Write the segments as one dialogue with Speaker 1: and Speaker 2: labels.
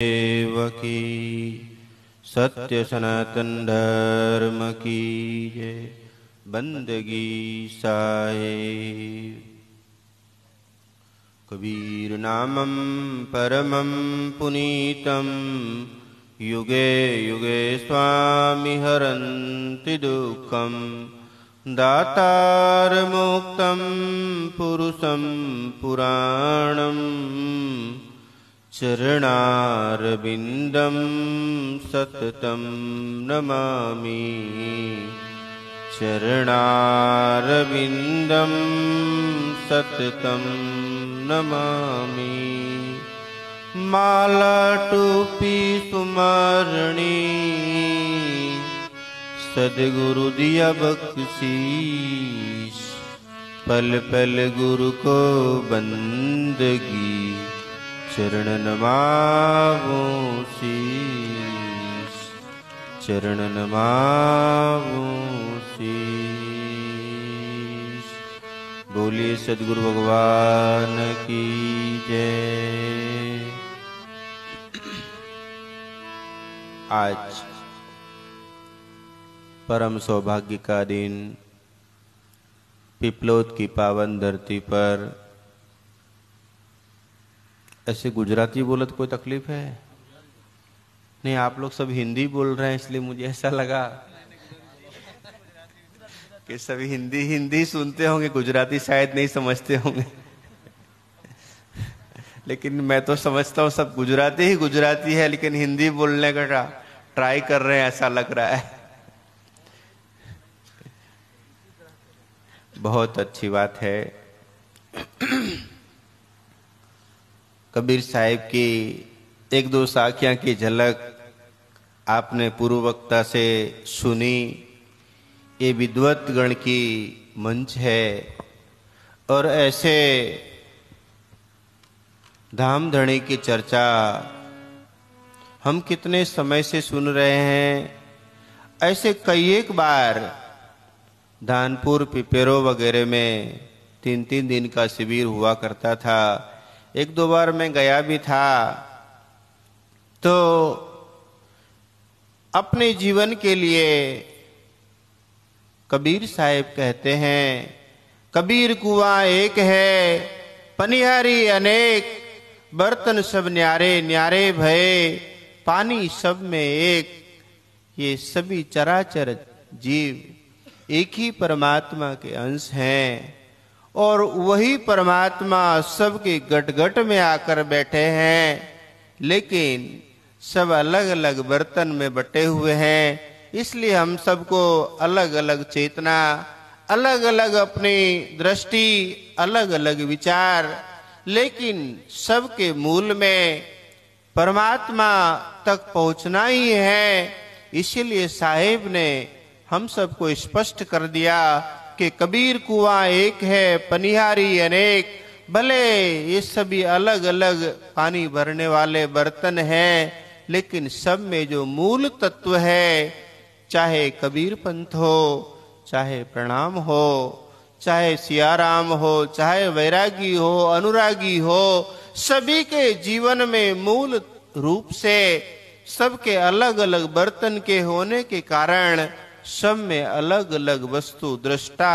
Speaker 1: की सत्य सनातन धर्म की जय। बंदगी साहेब। कबीर नामं परमं पुनीतं युगे युगे स्वामी हरन्ति दुःखं। दातार मुक्तं पुरुषं पुराणं चरणारविन्दं सततं नमामि। चरणारविन्दं सततं नमामि। माला टोपी सुमारणी सदगुरु दिया बख्शीश। पल पल गुरु को बंदगी चरण नमावो शीश। चरण नमावो शीश। बोलिए सद्गुरु भगवान की जय। आज परम सौभाग्य का दिन पिपलोद की पावन धरती पर। ऐसे गुजराती बोले तो कोई तकलीफ है? नहीं, आप लोग सब हिंदी बोल रहे हैं इसलिए मुझे ऐसा लगा कि सभी हिंदी हिंदी सुनते होंगे, गुजराती शायद नहीं समझते होंगे। लेकिन मैं तो समझता हूँ सब गुजराती ही गुजराती है, लेकिन हिंदी बोलने का ट्राई कर रहे हैं ऐसा लग रहा है। बहुत अच्छी बात है। कबीर साहिब की एक दो साखियां की झलक आपने पूर्व वक्ता से सुनी। ये विद्वत गण की मंच है और ऐसे धाम धड़ी की चर्चा हम कितने समय से सुन रहे हैं। ऐसे कई एक बार धानपुर पिपेरो वगैरह में 3-3 दिन का शिविर हुआ करता था। एक दो बार मैं गया भी था। तो अपने जीवन के लिए कबीर साहिब कहते हैं, कबीर कुआं एक है पनिहारी अनेक। बर्तन सब न्यारे न्यारे भये पानी सब में एक। ये सभी चराचर जीव एक ही परमात्मा के अंश हैं और वही परमात्मा सबके गट गट में आकर बैठे हैं, लेकिन सब अलग अलग बर्तन में बटे हुए हैं। इसलिए हम सबको अलग अलग चेतना, अलग अलग अपनी दृष्टि, अलग अलग विचार, लेकिन सबके मूल में परमात्मा तक पहुंचना ही है। इसीलिए साहिब ने हम सबको स्पष्ट कर दिया कि कबीर कुआं एक है पनिहारी अनेक। भले ये सभी अलग अलग पानी भरने वाले बर्तन हैं, लेकिन सब में जो मूल तत्व है, चाहे कबीर पंथ हो, चाहे प्रणाम हो, चाहे सियाराम हो, चाहे वैरागी हो, अनुरागी हो, सभी के जीवन में मूल रूप से सबके अलग अलग बर्तन के होने के कारण सब में अलग अलग वस्तु दृष्टा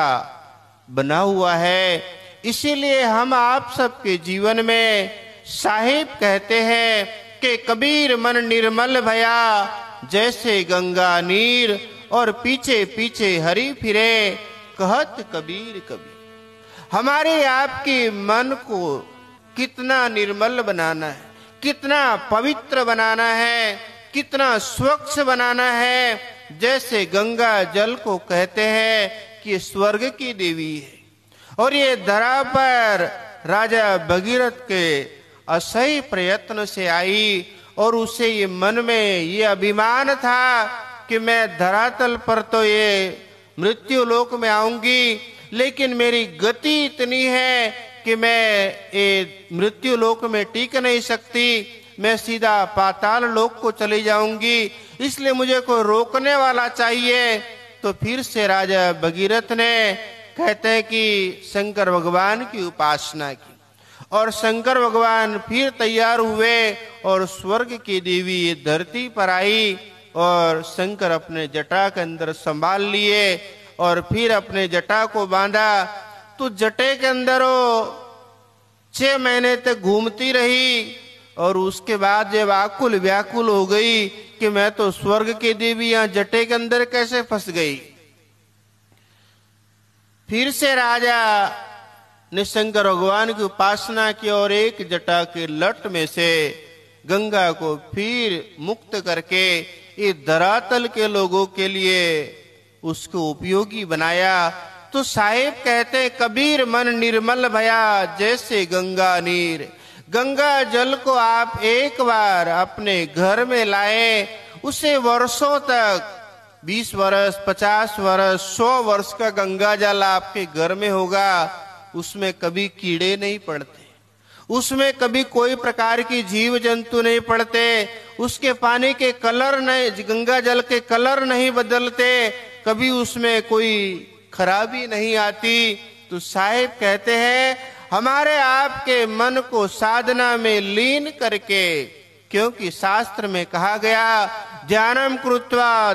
Speaker 1: बना हुआ है। इसीलिए हम आप सबके जीवन में साहिब कहते हैं कि कबीर मन निर्मल भया जैसे गंगा नीर। और पीछे पीछे हरि फिरे कहत कबीर कबीर। हमारे आपके मन को कितना निर्मल बनाना है, कितना पवित्र बनाना है, कितना स्वच्छ बनाना है। जैसे गंगा जल को कहते हैं कि स्वर्ग की देवी है और ये धरा पर राजा भगीरथ के असह्य प्रयत्न से आई और उसे ये मन में ये अभिमान था कि मैं धरातल पर तो ये मृत्यु लोक में आऊंगी, लेकिन मेरी गति इतनी है कि मैं ये मृत्यु लोक में टिक नहीं सकती, मैं सीधा पाताल लोक को चली जाऊंगी। इसलिए मुझे कोई रोकने वाला चाहिए। तो फिर से राजा भगीरथ ने कहते हैं कि शंकर भगवान की उपासना की और शंकर भगवान फिर तैयार हुए और स्वर्ग की देवी ये धरती पर आई और शंकर अपने जटा के अंदर संभाल लिए और फिर अपने जटा को बांधा। तो जटे के अंदर वो 6 महीने तक घूमती रही और उसके बाद जब आकुल व्याकुल हो गई कि मैं तो स्वर्ग की देवी यहां जटे के अंदर कैसे फंस गई। फिर से राजा ने शंकर भगवान की उपासना की और एक जटा के लट में से गंगा को फिर मुक्त करके ये धरातल के लोगों के लिए उसको उपयोगी बनाया। तो साहिब कहते कबीर मन निर्मल भया जैसे गंगा नीर। गंगा जल को आप एक बार अपने घर में लाए, उसे वर्षों तक 20 वर्ष 50 वर्ष 100 वर्ष का गंगा जल आपके घर में होगा, उसमें कभी कीड़े नहीं पड़ते, उसमें कभी कोई प्रकार की जीव जंतु नहीं पड़ते, उसके पानी के कलर नहीं, गंगा जल के कलर नहीं बदलते, कभी उसमें कोई खराबी नहीं आती। तो साहिब कहते हैं हमारे आपके मन को साधना में लीन करके, क्योंकि शास्त्र में कहा गया ध्यानम कृत्वा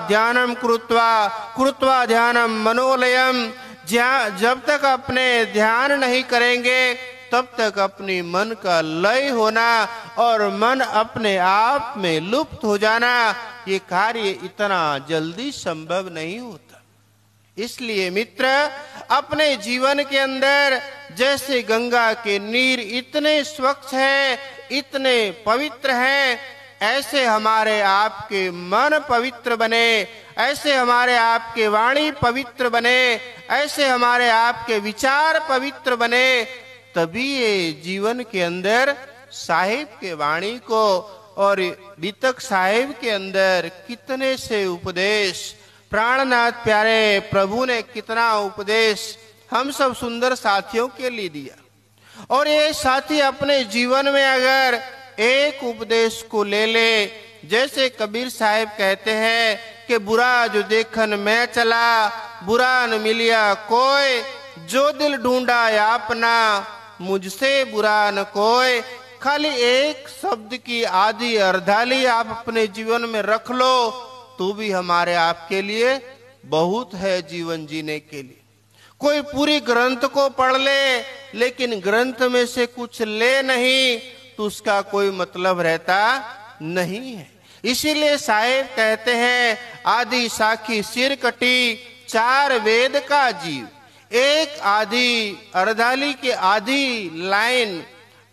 Speaker 1: कृत्वा ध्यानम मनोलयम। जब तक अपने ध्यान नहीं करेंगे तब तक अपनी मन का लय होना और मन अपने आप में लुप्त हो जाना, ये कार्य इतना जल्दी संभव नहीं होता। इसलिए मित्र, अपने जीवन के अंदर जैसे गंगा के नीर इतने स्वच्छ है, इतने पवित्र हैं, ऐसे हमारे आपके मन पवित्र बने, ऐसे हमारे आपके वाणी पवित्र बने, ऐसे हमारे आपके विचार पवित्र बने, तभी ये जीवन के अंदर साहिब के वाणी को और बीतक साहिब के अंदर कितने से उपदेश, प्राणनाथ प्यारे प्रभु ने कितना उपदेश हम सब सुंदर साथियों के लिए दिया। और ये साथी अपने जीवन में अगर एक उपदेश को ले ले, जैसे कबीर साहिब कहते हैं कि बुरा जो देखन मैं चला, बुरा न मिलिया कोई, जो दिल ढूंढा अपना, मुझसे बुरा न कोई। खाली एक शब्द की आधी अर्धाली आप अपने जीवन में रख लो तो भी हमारे आपके लिए बहुत है जीवन जीने के लिए। कोई पूरी ग्रंथ को पढ़ ले लेकिन ग्रंथ में से कुछ ले नहीं तो उसका कोई मतलब रहता नहीं है। इसीलिए साहिब कहते हैं आदि साखी सिर कटी 4 वेद का जीव। एक आधी अर्धाली के आधी लाइन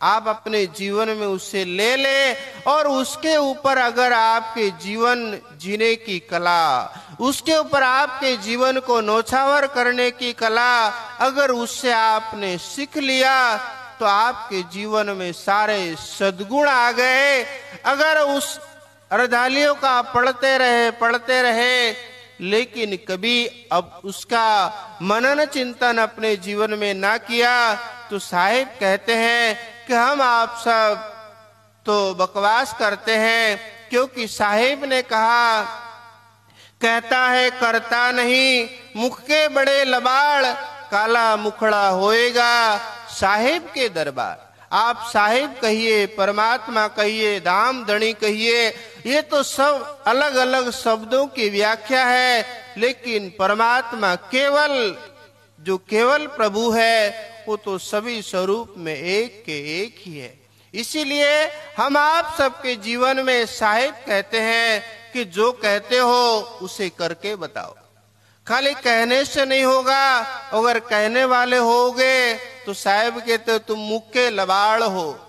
Speaker 1: आप अपने जीवन में उससे ले ले और उसके ऊपर अगर आपके जीवन जीने की कला, उसके ऊपर आपके जीवन को नौछावर करने की कला अगर उससे आपने सीख लिया तो आपके जीवन में सारे सद्गुण आ गए। अगर उस अर्धालियों का पढ़ते रहे लेकिन कभी अब उसका मनन चिंतन अपने जीवन में ना किया तो साहिब कहते हैं कि हम आप सब तो बकवास करते हैं, क्योंकि साहिब ने कहा कहता है करता नहीं, मुख के बड़े लबाड़, काला मुखड़ा होएगा साहिब के दरबार। आप साहिब कहिए, परमात्मा कहिए, धाम धनी कहिए, ये तो सब अलग अलग शब्दों की व्याख्या है, लेकिन परमात्मा केवल प्रभु है वो तो सभी स्वरूप में एक के एक ही है। इसीलिए हम आप सबके जीवन में साहिब कहते हैं कि जो कहते हो उसे करके बताओ। खाली कहने से नहीं होगा, अगर कहने वाले होगे तो साहिब कहते तुम मुख के लबाड़ हो,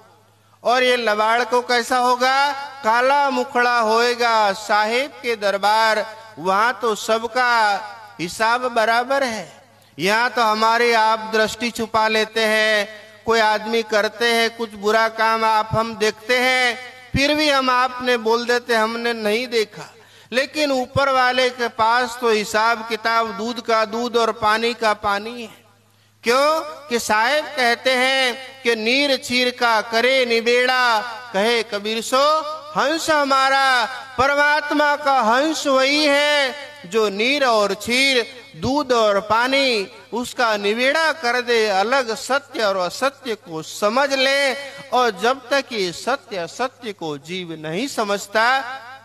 Speaker 1: और ये लबाड़ को कैसा होगा, काला मुखड़ा होएगा साहिब के दरबार। वहां तो सबका हिसाब बराबर है, यहाँ तो हमारी आप दृष्टि छुपा लेते हैं। कोई आदमी करते हैं कुछ बुरा काम, आप हम देखते हैं, फिर भी हम आपने बोल देते हमने नहीं देखा, लेकिन ऊपर वाले के पास तो हिसाब किताब दूध का दूध और पानी का पानी है। क्यों कि साहिब कहते हैं कि नीर चीर का करे निबेड़ा, कहे कबीर सो हंस हमारा परमात्मा का हंस वही है जो नीर और क्षीर, दूध और पानी उसका निवेड़ा कर दे, अलग सत्य और असत्य को समझ ले। और जब तक ये सत्य असत्य को जीव नहीं समझता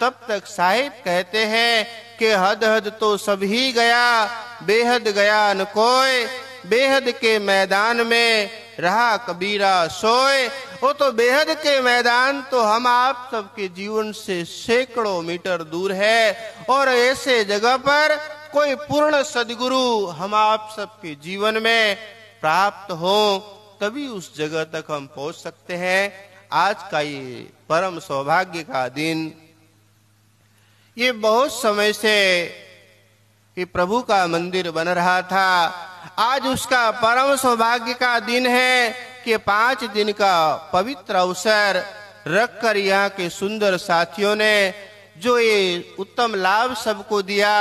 Speaker 1: तब तक साहिब कहते हैं कि हद हद तो सब ही गया, बेहद गया न कोय। बेहद के मैदान में रहा कबीरा सोए। वो तो बेहद के मैदान तो हम आप सबके जीवन से सैकड़ों मीटर दूर है, और ऐसे जगह पर कोई पूर्ण सद्गुरु हम आप सबके जीवन में प्राप्त हो, तभी उस जगह तक हम पहुंच सकते हैं। आज का ये परम सौभाग्य का दिन, ये बहुत समय से ये प्रभु का मंदिर बन रहा था। आज उसका परम सौभाग्य का दिन है कि 5 दिन का पवित्र अवसर रखकर यहाँ के सुंदर साथियों ने जो ये उत्तम लाभ सबको दिया,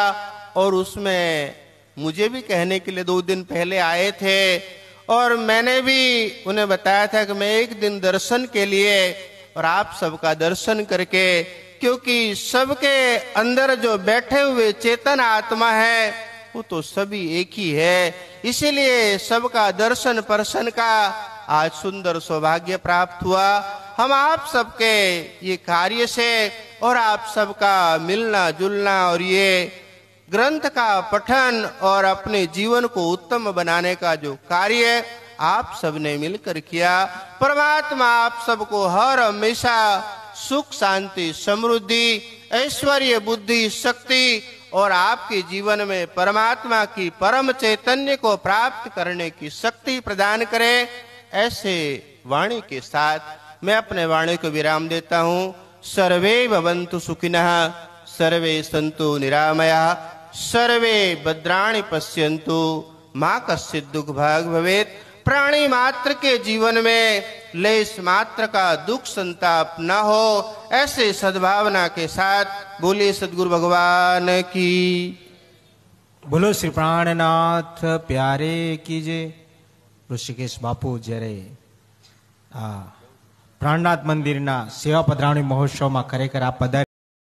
Speaker 1: और उसमें मुझे भी कहने के लिए 2 दिन पहले आए थे, और मैंने भी उन्हें बताया था कि मैं एक दिन दर्शन के लिए और आप सबका दर्शन करके, क्योंकि सबके अंदर जो बैठे हुए चेतन आत्मा है वो तो सभी एक ही है, इसीलिए सबका दर्शन परसन का आज सुंदर सौभाग्य प्राप्त हुआ। हम आप सबके ये कार्य से और आप सबका मिलना जुलना और ये ग्रंथ का पठन और अपने जीवन को उत्तम बनाने का जो कार्य आप सबने मिलकर किया, परमात्मा आप सबको हर हमेशा सुख शांति समृद्धि ऐश्वर्य बुद्धि शक्ति और आपके जीवन में परमात्मा की परम चैतन्य को प्राप्त करने की शक्ति प्रदान करे। ऐसे वाणी के साथ मैं अपने वाणी को विराम देता हूँ। सर्वे भवन्तु सुखिनः, सर्वे सन्तु निरामयाः, सर्वे भद्राणि पश्यन्तु, मा कश्चित् दुःखभाग् भवेत्। प्राणी मात्र के जीवन में लेश मात्र का दुख संताप न हो, ऐसे सद्भावना के साथ बोले सद्गुरु भगवान की।
Speaker 2: बोलो श्री प्राणनाथ प्यारे कीजे। ऋषिकेश बापू जरे प्राणनाथ मंदिर सेवा पधरावणी महोत्सव में खरेखर आ पधार्या।